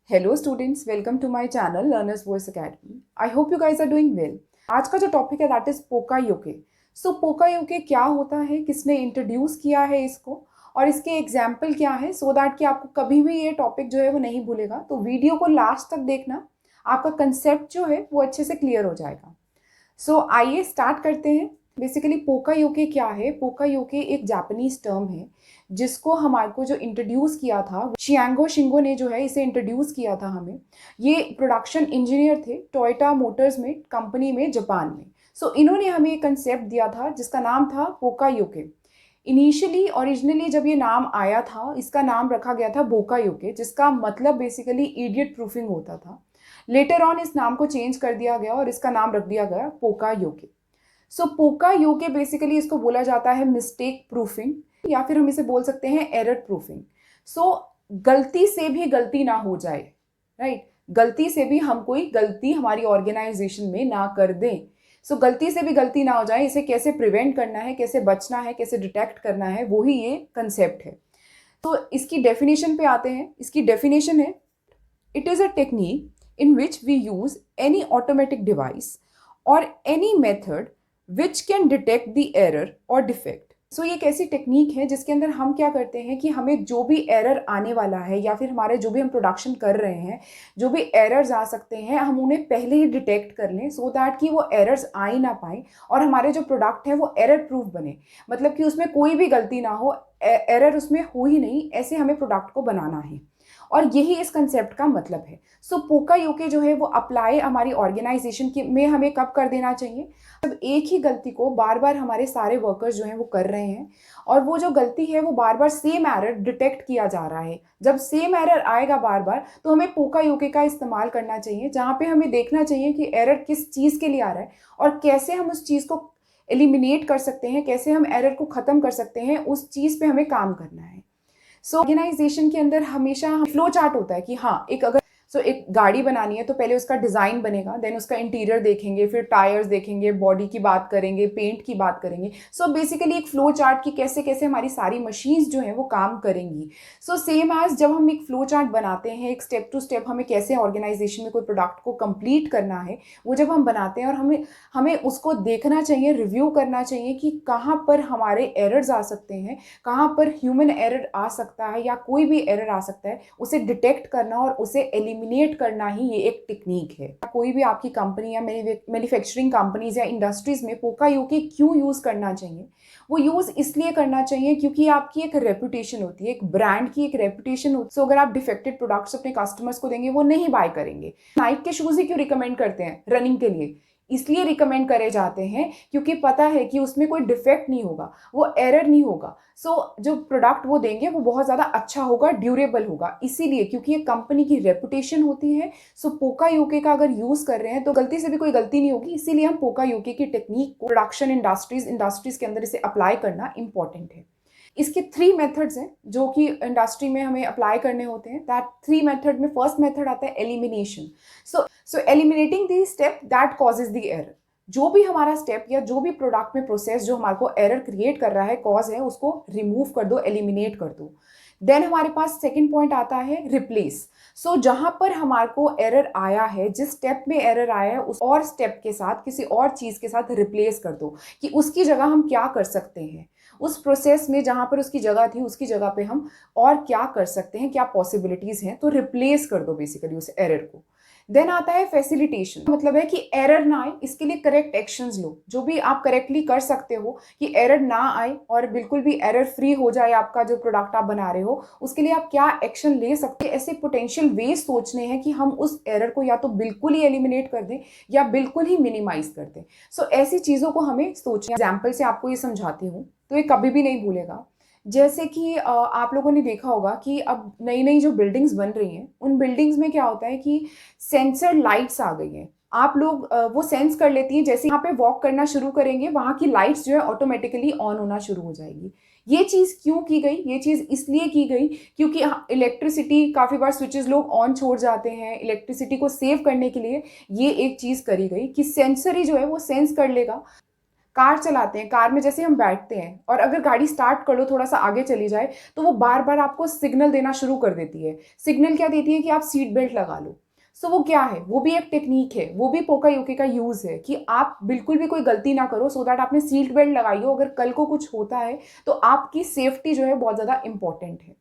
Hello students, welcome to my channel learners voice academy. I hope you guys are doing well. आज का जो topic है that is पोकायोके। सो पोकायोके क्या होता है, किसने इंट्रोड्यूस किया है इसको, और इसके एग्जाम्पल क्या है, सो दैट कि आपको कभी भी ये टॉपिक जो है वो नहीं भूलेगा। तो वीडियो को लास्ट तक देखना, आपका कंसेप्ट जो है वो अच्छे से क्लियर हो जाएगा। सो आइए स्टार्ट करते हैं। बेसिकली पोकायोके क्या है? पोकायोके एक जापानीज टर्म है जिसको हमारे को जो इंट्रोड्यूस किया था शियांगो शिंगो ने जो है इसे इंट्रोड्यूस किया था हमें। ये प्रोडक्शन इंजीनियर थे टोयोटा मोटर्स में, कंपनी में, जापान में। सो इन्होंने हमें एक कंसेप्ट दिया था जिसका नाम था पोकायोके। इनिशियली ओरिजिनली जब ये नाम आया था, इसका नाम रखा गया था बोकायोके, जिसका मतलब बेसिकली इडियट प्रूफिंग होता था। लेटर ऑन इस नाम को चेंज कर दिया गया और इसका नाम रख दिया गया पोकायोके। सो पोकायोके बेसिकली इसको बोला जाता है मिस्टेक प्रूफिंग, या फिर हम इसे बोल सकते हैं एरर प्रूफिंग। सो गलती से भी गलती ना हो जाए, राइट? गलती से भी हम कोई गलती हमारी ऑर्गेनाइजेशन में ना कर दें। सो गलती से भी गलती ना हो जाए, इसे कैसे प्रिवेंट करना है, कैसे बचना है, कैसे डिटेक्ट करना है, वही ये कंसेप्ट है। तो इसकी डेफिनेशन पे आते हैं। इसकी डेफिनेशन है, it is a technique in which we use any automatic device or any method which can detect the error or defect. सो ये एक ऐसी टेक्निक है जिसके अंदर हम क्या करते हैं कि हमें जो भी एरर आने वाला है या फिर हमारे जो भी हम प्रोडक्शन कर रहे हैं, जो भी एरर्स आ सकते हैं, हम उन्हें पहले ही डिटेक्ट कर लें सो दैट कि वो एरर्स आ ही ना पाए और हमारे जो प्रोडक्ट है वो एरर प्रूफ बने। मतलब कि उसमें कोई भी गलती ना हो, एरर उसमें हो ही नहीं, ऐसे हमें प्रोडक्ट को बनाना है। और यही इस कंसेप्ट का मतलब है। सो पोकायोके जो है वो अप्लाई हमारी ऑर्गेनाइजेशन की में हमें कब कर देना चाहिए? जब एक ही गलती को बार बार हमारे सारे वर्कर्स जो हैं वो कर रहे हैं और वो जो गलती है वो बार बार सेम एरर डिटेक्ट किया जा रहा है। जब सेम एरर आएगा बार बार तो हमें पोकायोके का इस्तेमाल करना चाहिए, जहाँ पे हमें देखना चाहिए कि एरर किस चीज़ के लिए आ रहा है और कैसे हम उस चीज़ को एलिमिनेट कर सकते हैं, कैसे हम एरर को ख़त्म कर सकते हैं, उस चीज़ पे हमें काम करना है। सो ऑर्गेनाइजेशन के अंदर हमेशा फ्लो चार्ट होता है कि हाँ, एक गाड़ी बनानी है तो पहले उसका डिज़ाइन बनेगा, देन उसका इंटीरियर देखेंगे, फिर टायर्स देखेंगे, बॉडी की बात करेंगे, पेंट की बात करेंगे। सो बेसिकली एक फ्लो चार्ट की कैसे कैसे हमारी सारी मशीन्स जो हैं वो काम करेंगी। सो सेम एज जब हम एक फ्लो चार्ट बनाते हैं, एक स्टेप टू स्टेप हमें कैसे ऑर्गेनाइजेशन में कोई प्रोडक्ट को कंप्लीट करना है, वो जब हम बनाते हैं और हमें उसको देखना चाहिए, रिव्यू करना चाहिए कि कहाँ पर हमारे एरर्स आ सकते हैं, कहाँ पर ह्यूमन एरर आ सकता है या कोई भी एरर आ सकता है, उसे डिटेक्ट करना और उसे एलिमिनेट करना ही ये एक टेक्निक है। कोई भी आपकी कंपनी या मैन्युफैक्चरिंग कंपनीज या इंडस्ट्रीज में पोकायोके क्यों यूज़ करना चाहिए? वो यूज़ इसलिए करना चाहिए क्योंकि आपकी एक रेपुटेशन होती है, एक ब्रांड की एक रेपुटेशन होती है। सो अगर आप डिफेक्टेड प्रोडक्ट्स अपने कस्टमर्स को देंगे, वो नहीं बाय करेंगे। नाइक के शूज़ ही क्यों रिकमेंड करते हैं रनिंग के लिए? इसलिए रिकमेंड करे जाते हैं क्योंकि पता है कि उसमें कोई डिफेक्ट नहीं होगा, वो एरर नहीं होगा। सो जो प्रोडक्ट वो देंगे वो बहुत ज़्यादा अच्छा होगा, ड्यूरेबल होगा, इसीलिए क्योंकि ये कंपनी की रेपुटेशन होती है। सो पोकायोके का अगर यूज़ कर रहे हैं तो गलती से भी कोई गलती नहीं होगी, इसीलिए हम पोकायोके की टेक्निक को प्रोडक्शन इंडस्ट्रीज के अंदर इसे अप्लाई करना इंपॉर्टेंट है। इसके 3 मेथड्स हैं जो कि इंडस्ट्री में हमें अप्लाई करने होते हैं। दैट 3 मेथड में फर्स्ट मेथड आता है elimination. So eliminating the step that causes the error. जो भी हमारा स्टेप या जो भी प्रोडक्ट में प्रोसेस जो हमारे को एरर क्रिएट कर रहा है, कॉज है, उसको रिमूव कर दो, एलिमिनेट कर दो। देन हमारे पास सेकेंड पॉइंट आता है रिप्लेस। सो जहां पर हमारे को एरर आया है, जिस स्टेप में एरर आया है, उस और स्टेप के साथ किसी और चीज के साथ रिप्लेस कर दो कि उसकी जगह हम क्या कर सकते हैं, उस प्रोसेस में जहां पर उसकी जगह थी उसकी जगह पे हम और क्या कर सकते हैं, क्या पॉसिबिलिटीज हैं, तो रिप्लेस कर दो बेसिकली उस एरर को। देन आता है फैसिलिटेशन। मतलब है कि एरर ना आए, इसके लिए करेक्ट एक्शंस लो, जो भी आप करेक्टली कर सकते हो कि एरर ना आए और बिल्कुल भी एरर फ्री हो जाए आपका जो प्रोडक्ट आप बना रहे हो, उसके लिए आप क्या एक्शन ले सकते हैं। ऐसे पोटेंशियल वेज सोचने हैं कि हम उस एरर को या तो बिल्कुल ही एलिमिनेट कर दें या बिल्कुल ही मिनिमाइज कर दें। सो ऐसी चीज़ों को हमें सोचना। एग्जाम्पल से आपको ये समझाती हूँ तो ये कभी भी नहीं भूलेगा। जैसे कि आप लोगों ने देखा होगा कि अब नई नई जो बिल्डिंग्स बन रही हैं, उन बिल्डिंग्स में क्या होता है कि सेंसर लाइट्स आ गई हैं। आप लोग वो सेंस कर लेती हैं, जैसे यहाँ पे वॉक करना शुरू करेंगे वहाँ की लाइट्स जो है ऑटोमेटिकली ऑन होना शुरू हो जाएगी। ये चीज़ क्यों की गई? ये चीज़ इसलिए की गई क्योंकि इलेक्ट्रिसिटी काफ़ी बार स्विचेस लोग ऑन छोड़ जाते हैं, इलेक्ट्रिसिटी को सेव करने के लिए ये एक चीज़ करी गई कि सेंसर ही जो है वो सेंस कर लेगा कार चलाते हैं, कार में जैसे हम बैठते हैं और अगर गाड़ी स्टार्ट कर लो, थोड़ा सा आगे चली जाए, तो वो बार बार आपको सिग्नल देना शुरू कर देती है। सिग्नल क्या देती है कि आप सीट बेल्ट लगा लो। सो वो क्या है, वो भी एक टेक्निक है, वो भी पोका योके का यूज़ है कि आप बिल्कुल भी कोई गलती ना करो, सो दैट आपने सीट बेल्ट लगाई हो, अगर कल को कुछ होता है तो आपकी सेफ्टी जो है बहुत ज़्यादा इंपॉर्टेंट है।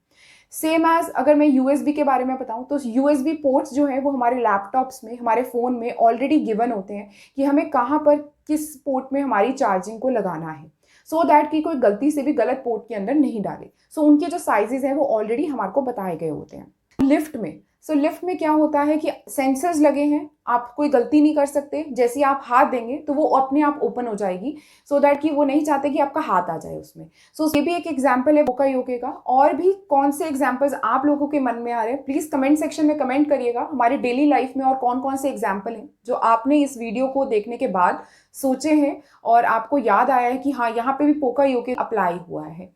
सेम एज अगर मैं यूएसबी के बारे में बताऊं तो यूएसबी पोर्ट्स जो है वो हमारे लैपटॉप्स में, हमारे फ़ोन में ऑलरेडी गिवन होते हैं कि हमें कहाँ पर किस पोर्ट में हमारी चार्जिंग को लगाना है, सो दैट कि कोई गलती से भी गलत पोर्ट के अंदर नहीं डाले। सो उनके जो साइजेस हैं वो ऑलरेडी हमारे को बताए गए होते हैं। लिफ्ट में, लिफ्ट में क्या होता है कि सेंसर्स लगे हैं, आप कोई गलती नहीं कर सकते, जैसे ही आप हाथ देंगे तो वो अपने आप ओपन हो जाएगी, सो दैट कि वो नहीं चाहते कि आपका हाथ आ जाए उसमें। ये भी एक एग्जाम्पल है पोका योके का। और भी कौन से एग्जाम्पल्स आप लोगों के मन में आ रहे हैं, प्लीज कमेंट सेक्शन में कमेंट करिएगा हमारे डेली लाइफ में और कौन कौन से एग्जाम्पल हैं जो आपने इस वीडियो को देखने के बाद सोचे हैं और आपको याद आया है कि हाँ, यहाँ पे भी पोका योके अप्लाई हुआ है।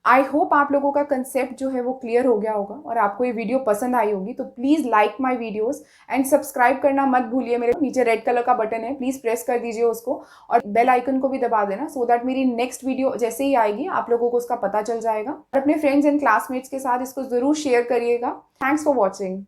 आई होप आप लोगों का कंसेप्ट जो है वो क्लियर हो गया होगा और आपको ये वीडियो पसंद आई होगी। तो please like my videos and subscribe करना मत भूलिए। मेरे नीचे रेड कलर का बटन है, प्लीज़ प्रेस कर दीजिए उसको और बेल आइकन को भी दबा देना, सो दैट मेरी नेक्स्ट वीडियो जैसे ही आएगी आप लोगों को उसका पता चल जाएगा। और अपने फ्रेंड्स एंड क्लासमेट्स के साथ इसको ज़रूर शेयर करिएगा। Thanks for watching.